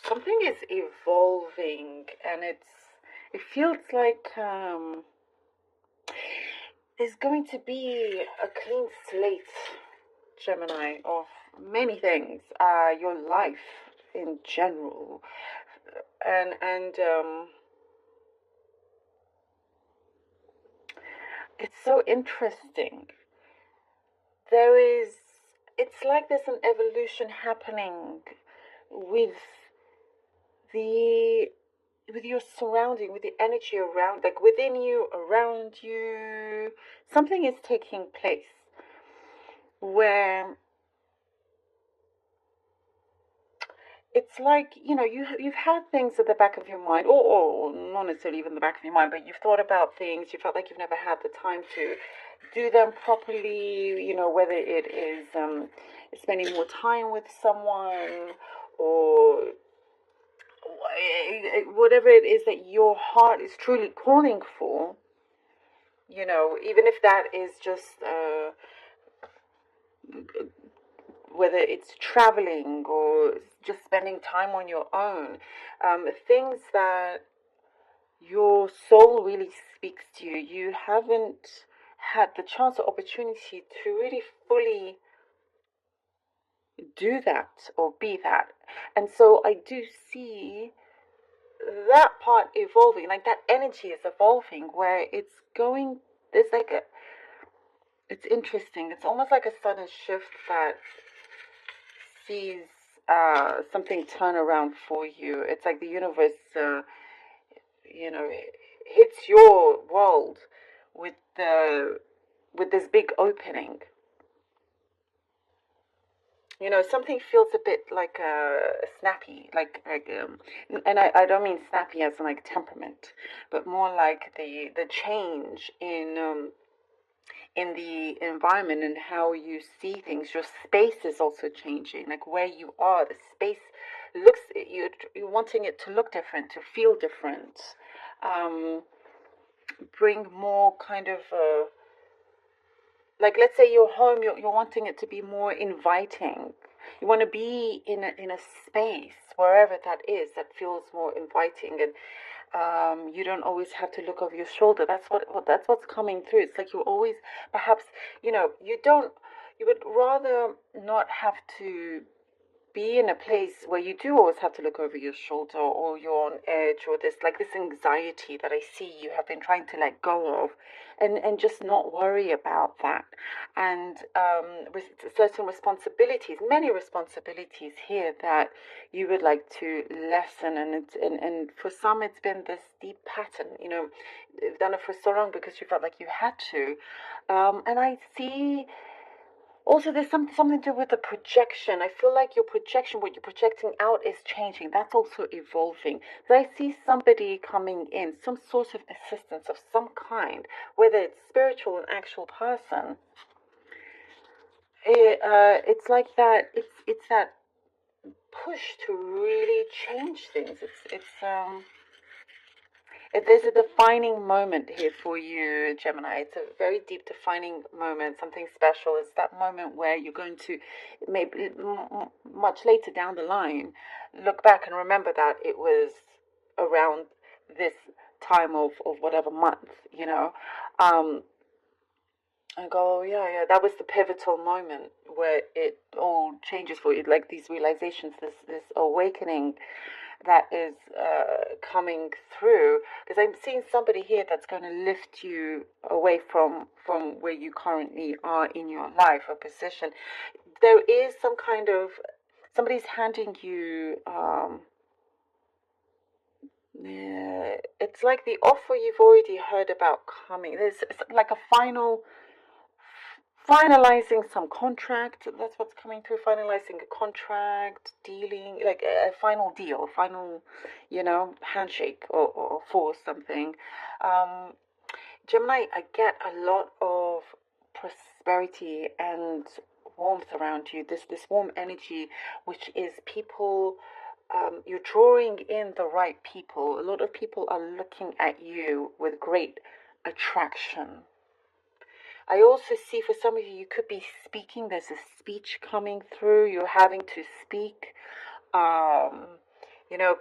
Something is evolving, and it feels like there's going to be a clean slate, Gemini, of many things, your life in general, and it's so interesting. It's like there's an evolution happening with the with your surrounding, with the energy around, like within you, around you. Something is taking place where it's like, you've had things at the back of your mind, or not necessarily even the back of your mind, but you've thought about things. You felt like you've never had the time to do them properly. Whether it is spending more time with someone, or whatever it is that your heart is truly calling for, even if that is just whether it's traveling or just spending time on your own, things that your soul really speaks to you. You haven't had the chance or opportunity to really fully do that or be that. And so I do see that part evolving, like that energy is evolving, where it's interesting. It's almost like a sudden shift that sees something turn around for you. It's like the universe, hits your world with this big opening. Something feels a bit like snappy, and I don't mean snappy as in like temperament, but more like the change in the environment and how you see things. Your space is also changing, like where you are. The space looks, you're wanting it to look different, to feel different, bring more kind of like, let's say your home, you're wanting it to be more inviting. You want to be in a space, wherever that is, that feels more inviting, and you don't always have to look over your shoulder. That's what's coming through. It's like you always, perhaps, you would rather not have to be in a place where you do always have to look over your shoulder, or you're on edge, or this anxiety that I see you have been trying to let go of, and just not worry about that. And certain responsibilities, many responsibilities here that you would like to lessen, and for some it's been this deep pattern. You've done it for so long because you felt like you had to, and I see also, there's something to do with the projection. I feel like your projection, what you're projecting out, is changing. That's also evolving. So I see somebody coming in, some sort of assistance of some kind, whether it's spiritual, an actual person. It's like that. It's that push to really change things. There's a defining moment here for you, Gemini. It's a very deep defining moment, something special. It's that moment where you're going to, maybe much later down the line, look back and remember that it was around this time of whatever month, and go, oh, yeah, that was the pivotal moment where it all changes for you, like these realizations, this awakening that is coming through, because I'm seeing somebody here that's going to lift you away from where you currently are in your life or position. There is some kind of, somebody's handing you it's like the offer you've already heard about coming. It's like a finalizing some contract. That's what's coming through. Finalizing a contract, dealing, like a final deal, final, handshake, or for something. Gemini, I get a lot of prosperity and warmth around you. This warm energy, which is people you're drawing in the right people. A lot of people are looking at you with great attraction. I also see for some of you, you could be speaking. There's a speech coming through. You're having to speak.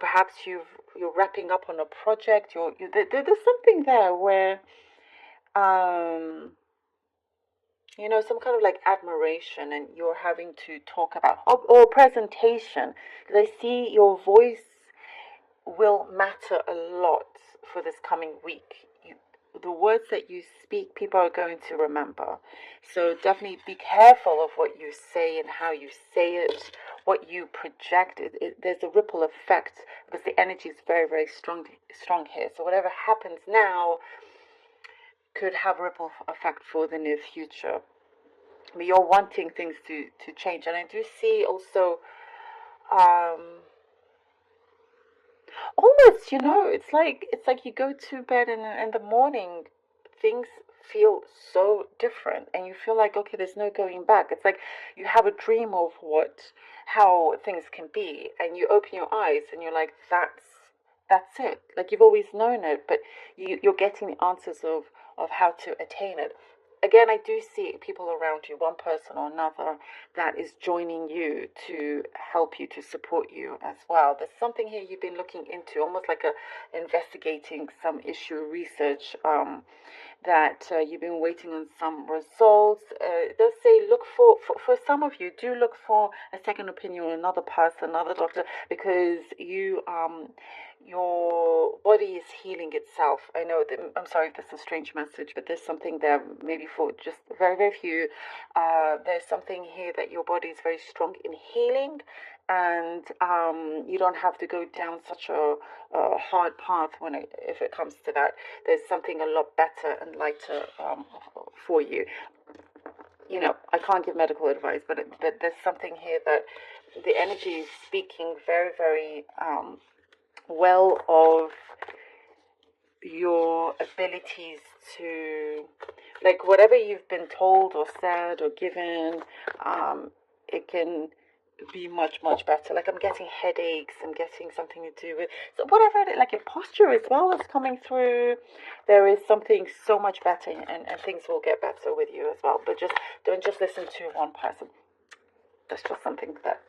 Perhaps you're wrapping up on a project. There's something there where, um, some kind of like admiration, and you're having to talk about or presentation. Because I see your voice will matter a lot for this coming week. The words that you speak, people are going to remember. So definitely be careful of what you say and how you say it, what you project. There's a ripple effect because the energy is very, very strong here. So whatever happens now could have a ripple effect for the near future. I mean, you're wanting things to change. And I do see also almost, it's like you go to bed and in the morning things feel so different and you feel like, okay, there's no going back. It's like you have a dream of how things can be, and you open your eyes and you're like, that's it. Like you've always known it, but you're getting the answers of how to attain it. Again, I do see people around you, one person or another, that is joining you to help you, to support you as well. There's something here you've been looking into, almost like investigating some issue, research, that you've been waiting on some results. It does say look for some of you, do look for a second opinion, another person, another doctor, because your body is healing itself. I know that, I'm sorry if this is a strange message, but there's something there maybe for just very, very few. There's something here that your body is very strong in healing, and you don't have to go down such a hard path if it comes to that. There's something a lot better and lighter for you. I can't give medical advice, but there's something here that the energy is speaking very, very well of your abilities to, like, whatever you've been told or said or given, it can be much, much better. Like, I'm getting headaches, I'm getting something to do with, so whatever it is, like your posture as well is coming through. There is something so much better, and things will get better with you as well. But don't just listen to one person. That's just something that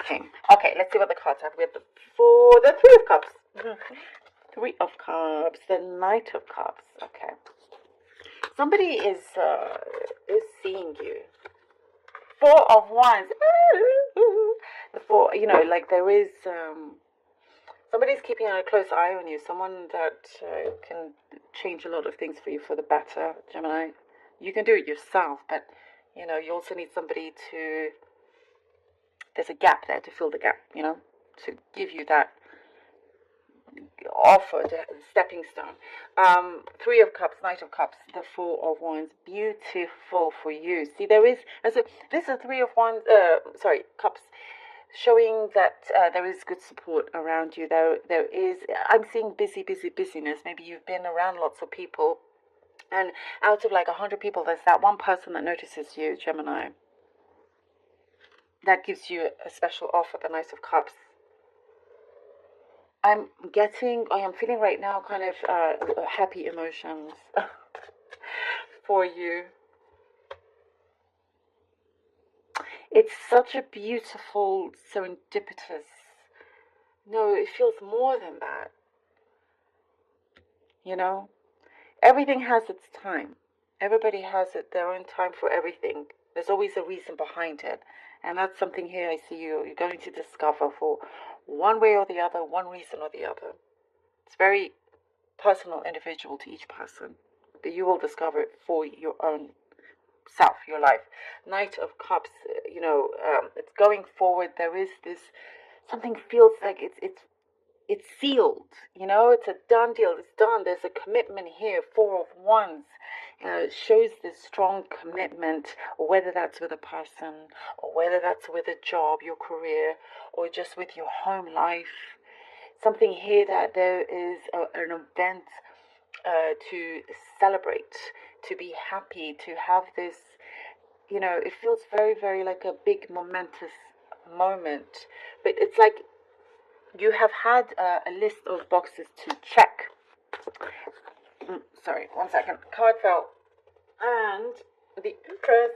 came. Okay, let's see what the cards have. We have the Three of Cups. Three of Cups, the Knight of Cups. Okay. Somebody is seeing you. Four of Wands. The four, like there is somebody's keeping a close eye on you. Someone that can change a lot of things for you for the better, Gemini. You can do it yourself, but you also need somebody to. There's a gap there to fill the gap. To give you that offer, the stepping stone. Three of Cups, Knight of Cups, the Four of Wands. Beautiful for you. See, this is a Three of Wands. Cups, showing that there is good support around you. There is. I'm seeing busyness. Maybe you've been around lots of people, and out of like 100 people, there's that one person that notices you, Gemini. That gives you a special offer, the Knight of Cups. I am feeling right now kind of happy emotions for you. It's such a beautiful, serendipitous. No, it feels more than that. Everything has its time. Everybody has their own time for everything. There's always a reason behind it. And that's something here I see you're going to discover for one way or the other, one reason or the other. It's very personal, individual to each person. But you will discover it for your own self, your life. Knight of Cups, it's going forward. There is this, something feels like it's sealed, it's a done deal, it's done. There's a commitment here. Four of Wands shows this strong commitment, whether that's with a person or whether that's with a job, your career, or just with your home life. Something here that there is an event to celebrate, to be happy, to have this, it feels very, very like a big momentous moment, but it's like you have had a list of boxes to check. Sorry, 1 second. Card fell, and the Empress,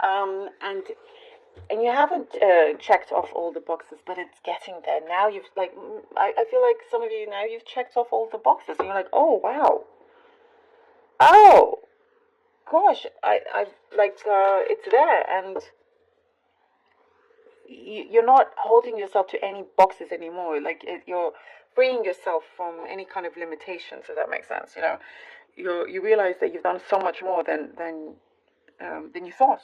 and you haven't checked off all the boxes, but it's getting there now. You've like, I feel like some of you now you've checked off all the boxes, and you're like, oh wow, oh gosh, I like it's there, and you're not holding yourself to any boxes anymore. Like you're freeing yourself from any kind of limitations. If that makes sense, you know, you realize that you've done so much more than you thought.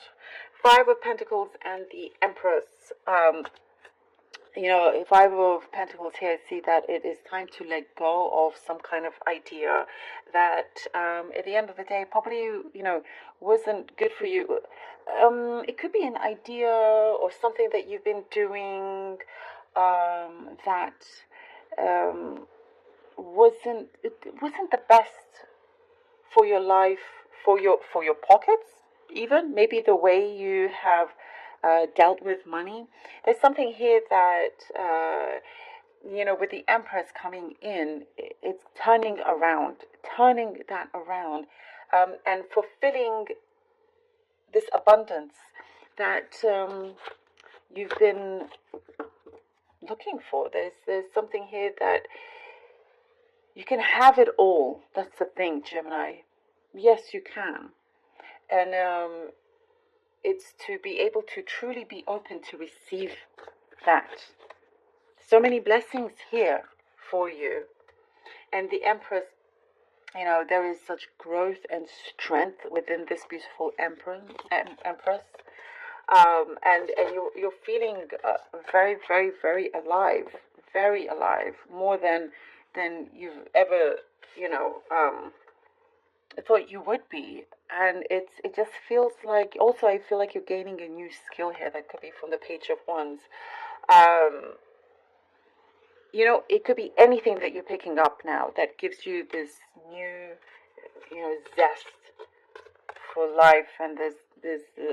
Five of Pentacles and the Empress. You know, Five of Pentacles here, I see that it is time to let go of some kind of idea that at the end of the day probably, you know, wasn't good for you. It could be an idea or something that you've been doing that wasn't the best for your life, for your pockets, even maybe the way you have dealt with money. There's something here that you know, with the Empress coming in, it's turning that around, and fulfilling this abundance that you've been looking for. There's something here that you can have it all. That's the thing, Gemini. Yes, you can. And it's to be able to truly be open to receive that. So many blessings here for you. And the Empress, you know, there is such growth and strength within this beautiful Empress. And you're feeling very, very, very alive, more than you've ever, you know, thought you would be. And it just feels like, also I feel like you're gaining a new skill here. That could be from the Page of Wands. You know, it could be anything that you're picking up now that gives you this new, you know, zest for life. And there's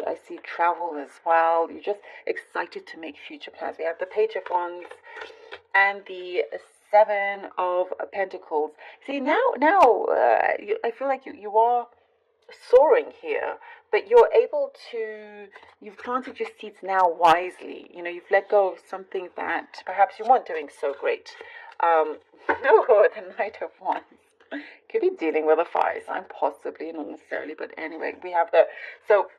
I see travel as well. You're just excited to make future plans. We have the Page of Wands and the Seven of Pentacles. See, now I feel like you are soaring here, but you're able to, you've planted your seeds now wisely. You know, you've let go of something that perhaps you weren't doing so great. No, the Knight of Wands. Could be dealing with a fire sign, possibly, not necessarily, but anyway, we have the, so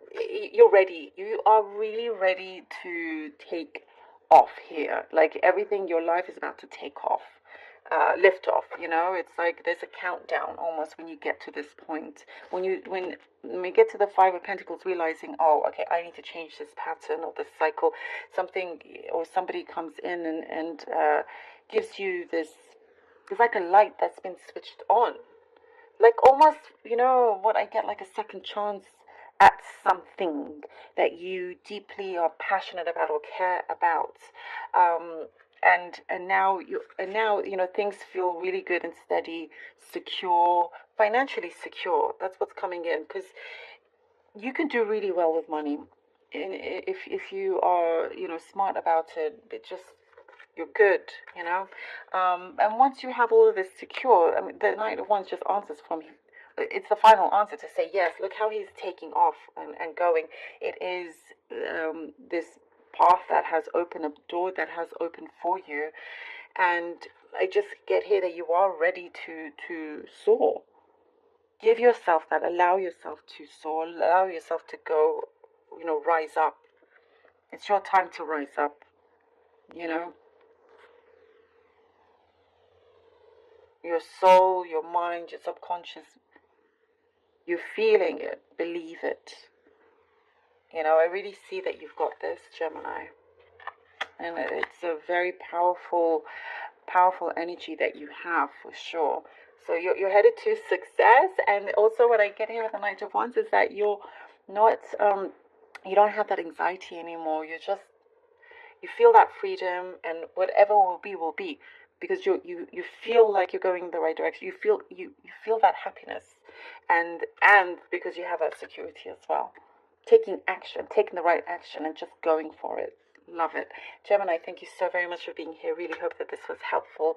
you're ready. You are really ready to take off here. Like everything, your life is about to take off. Lift off, you know. It's like there's a countdown almost when you get to this point. When we get to the Five of Pentacles, realizing, oh, okay, I need to change this pattern or this cycle. Something or somebody comes in and gives you this. It's like a light that's been switched on, like almost, you know, what I get, like a second chance at something that you deeply are passionate about or care about. And now you know, things feel really good and steady, secure, financially secure. That's what's coming in, because you can do really well with money, and if you are, you know, smart about it. It just, you're good, you know. And once you have all of this secure, I mean, the Knight of Wands just answers from, it's the final answer to say yes. Look how he's taking off and going. It is this path that has opened, a door that has opened for you. And I just get here that you are ready to soar. Give yourself that, allow yourself to soar, allow yourself to go, you know, rise up. It's your time to rise up, you know. Your soul, your mind, your subconscious, you're feeling it, believe it. You know, I really see that you've got this, Gemini. And it's a very powerful energy that you have, for sure. So you're headed to success. And also what I get here with the Knight of Wands is that you're not, you don't have that anxiety anymore. You feel that freedom, and whatever will be. Because you feel like you're going in the right direction. You feel that happiness. And because you have that security as well. Taking action, taking the right action and just going for it. Love it. Gemini, thank you so very much for being here. Really hope that this was helpful.